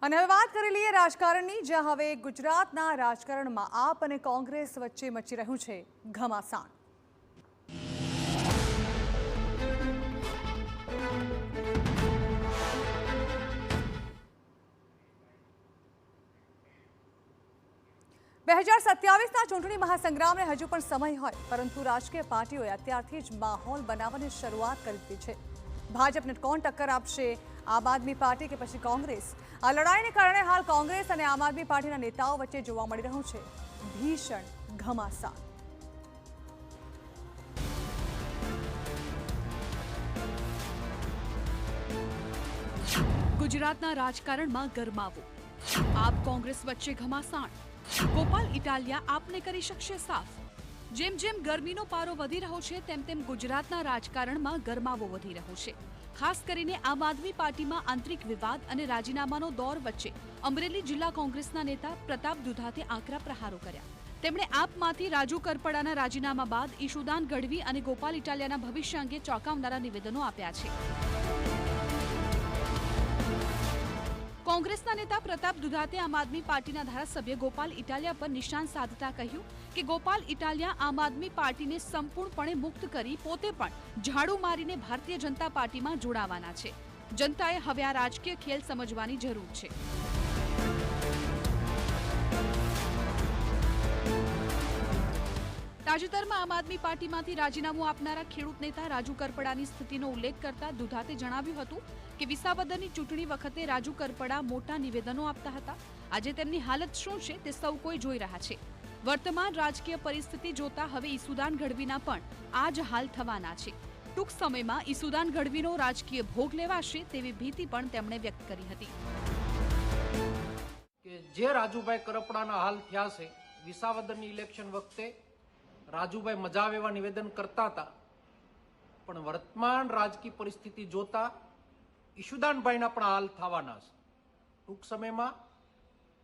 અને હવે વાત કરી લઈએ રાજકારણની, જ્યાં હવે ગુજરાતના રાજકારણમાં આપ અને કોંગ્રેસ વચ્ચે મચી રહ્યું છે ઘમાસાણ। બે 2027ના ચૂંટણી મહાસંગ્રામને હજુ પણ સમય હોય, પરંતુ રાજકીય પાર્ટીઓએ અત્યારથી જ માહોલ બનાવવાની શરૂઆત કરી દીધી છે। ભાજપને કોણ ટક્કર આપશે, આમ આદમી પાર્ટી કે પછી કોંગ્રેસ? આ લડાઈને કારણે હાલ કોંગ્રેસ અને આમ આદમી પાર્ટીના નેતાઓ વચ્ચે જોવા મળી રહ્યું છે ભીષણ ઘમાસાણ। ગુજરાતના રાજકારણમાં ગરમાવો, આપ કોંગ્રેસ વચ્ચે ઘમાસાણ। ગોપાલ ઇટાલિયા આપને કરી શકશે સાફ। જેમ જેમ ગરમીનો પારો વધી રહ્યો છે તેમ તેમ ગુજરાતના રાજકારણમાં ગરમાવો વધી રહ્યો છે। ખાસ કરીને આમ આદમી પાર્ટીમાં આંતરિક વિવાદ અને રાજીનામાનો દોર વચ્ચે અમરેલી જિલ્લા કોંગ્રેસના નેતા પ્રતાપ દુધાતે આકરા પ્રહારો કર્યા। તેમણે આપમાંથી રાજુ કરપડાના રાજીનામા બાદ ઈશુદાન ગઢવી અને ગોપાલ ઇટાલિયાના ભવિષ્ય અંગે ચોંકાવનારા નિવેદનો આપ્યા છે। કોંગ્રેસના નેતા પ્રતાપ દુધાતે આમ આદમી પાર્ટીના ધારાસભ્ય ગોપાલ ઇટાલિયા પર નિશાન સાધતા કહ્યું કે ગોપાલ ઇટાલિયા આમ આદમી પાર્ટીને સંપૂર્ણપણે મુક્ત કરી પોતે પણ ઝાડુ મારીને ભારતીય જનતા પાર્ટીમાં જોડાવાના છે। જનતાએ હવે આ રાજકીય ખેલ સમજવાની જરૂર છે। તાજેતરમાં આમ આદમી પાર્ટીમાંથી રાજીનામું આપનારા ખેડૂત નેતા રાજુ કરપડાની સ્થિતિનો ઉલ્લેખ કરતા દુધાતે જણાવ્યું હતું કે વિસાવદરની ચૂંટણી વખતે રાજુ કરપડા મોટા નિવેદનો આપતા હતા। આજે તેમની હાલત શું છે તે સૌ કોઈ જોઈ રહ્યા છે। વર્તમાન રાજકીય પરિસ્થિતિ જોતા હવે ઈશુદાન ગઢવીના પણ આ જ હાલ થવાના છે। ટૂંક સમયમાં ઈશુદાન ગઢવીનો રાજકીય ભોગ લેવાશે તેવી ભીતિ પણ તેમણે વ્યક્ત કરી હતી। કે જે રાજુભાઈ કરપડાના હાલ થયા છે, વિસાવદરની ઇલેક્શન વખતે રાજુભાઈ મજા આવે એવા નિવેદન કરતા હતા, પણ વર્તમાન રાજકીય પરિસ્થિતિ જોતા ઈશુદાનભાઈના પણ હાલ થવાના છે। ટૂંક સમયમાં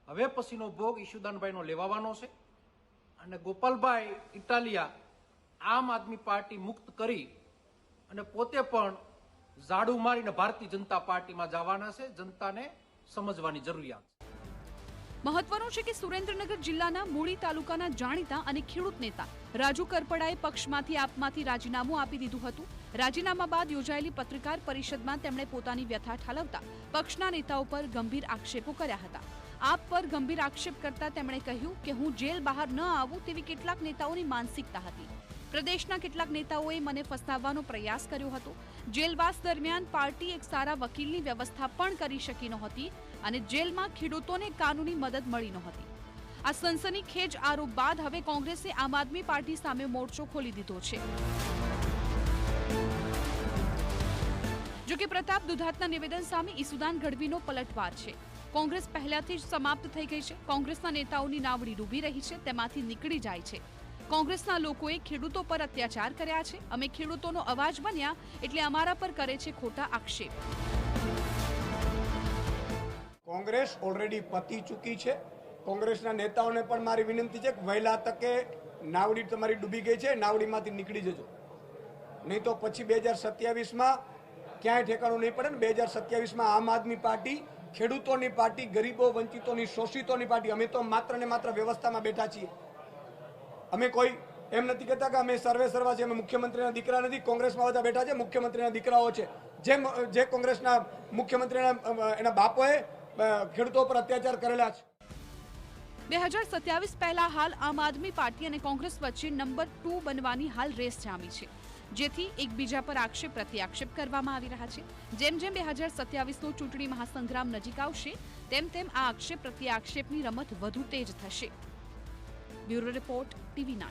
હવે પછીનો ભોગ ઈશુદાનભાઈનો લેવાનો છે અને ગોપાલભાઈ ઇટાલિયા આમ આદમી પાર્ટી મુક્ત કરી અને પોતે પણ ઝાડુ મારીને ભારતીય જનતા પાર્ટીમાં જવાના છે। જનતાને સમજવાની જરૂરિયાત છે। મહત્વનું છે કે સુરેન્દ્રનગર જિલ્લાના મૂળી તાલુકાના જાણીતા અને ખેડૂત નેતા રાજુ કરપડાએ પક્ષમાંથી આપમાંથી રાજીનામું આપી દીધું હતું। રાજીનામા બાદ યોજાયેલી પત્રકાર પરિષદમાં તેમણે પોતાની વ્યથા ઠાલવતા પક્ષના નેતાઓ પર ગંભીર આક્ષેપો કર્યા હતા। આપ પર ગંભીર આક્ષેપ કરતા તેમણે કહ્યું કે હું જેલ બહાર ન આવું તેવી કેટલાક નેતાઓની માનસિકતા હતી। પ્રદેશના કેટલાક નેતાઓએ મને ફસાવવાનો પ્રયાસ કર્યો હતો। જેલવાસ દરમિયાન પાર્ટી એક સારા વકીલની વ્યવસ્થા પણ કરી શકી નહોતી અને જેલમાં ખેડૂતોને કાનૂની મદદ મળી નહોતી। આ સનસનીખેજ આરોપ બાદ હવે કોંગ્રેસે આમ આદમી પાર્ટી સામે મોરચો ખોલી દીધો છે। જોકે પ્રતાપ દુધાતના નિવેદન સામે ઈશુદાન ગઢવીનો પલટવાર છે। કોંગ્રેસ પહેલાથી જ સમાપ્ત થઈ ગઈ છે। કોંગ્રેસના નેતાઓની નાવડી ડૂબી રહી છે, તેમાંથી નીકળી જાય છે। કોંગ્રેસના લોકોએ ખેડૂતો પર અત્યાચાર કર્યા છે। અમે ખેડૂતોનો અવાજ બન્યા એટલે અમારા પર કરે છે ખોટા આક્ષેપ। કોંગ્રેસ ઓલરેડી પતી ચૂકી છે। કોંગ્રેસના નેતાઓને પણ મારી વિનંતી છે કે વહેલા તકે નાવડી તમારી ડૂબી ગઈ છે, નાવડીમાંથી નીકળી જજો, નહીં તો પછી 2027માં ક્યાંય ઠેકાણું નહીં પડે ને। 2027માં આમ આદમી પાર્ટી ખેડૂતોની પાર્ટી, ગરીબો, વંચિતોની, શોષિતોની પાર્ટી। અમે તો માત્ર ને માત્ર વ્યવસ્થામાં બેઠા છીએ। અમે કોઈ એમ નથી કહેતા કે અમે સર્વે સર્વા છે, અમે મુખ્યમંત્રીના દીકરા નથી। કોંગ્રેસમાં બધા બેઠા છે, મુખ્યમંત્રીના દીકરાઓ છે। જે કોંગ્રેસના મુખ્યમંત્રીના એના બાપોએ ખેડૂતો પર અત્યાચાર કરેલા છે। 2027 પહેલા હાલ આમ આદમી પાર્ટી અને કોંગ્રેસ વચ્ચે નંબર 2 બનવાની હાલ રેસ જામી છે, જેથી એકબીજા પર આક્ષેપ પ્રત્યાક્ષેપ કરવામાં આવી રહ્યા છે। જેમ જેમ 2027નો ચૂંટણી મહાસંગ્રામ નજીક આવશે તેમ તેમ આ આક્ષેપ પ્રત્યાક્ષેપની રમત વધુ તેજ થશે। Bureau report, TV9।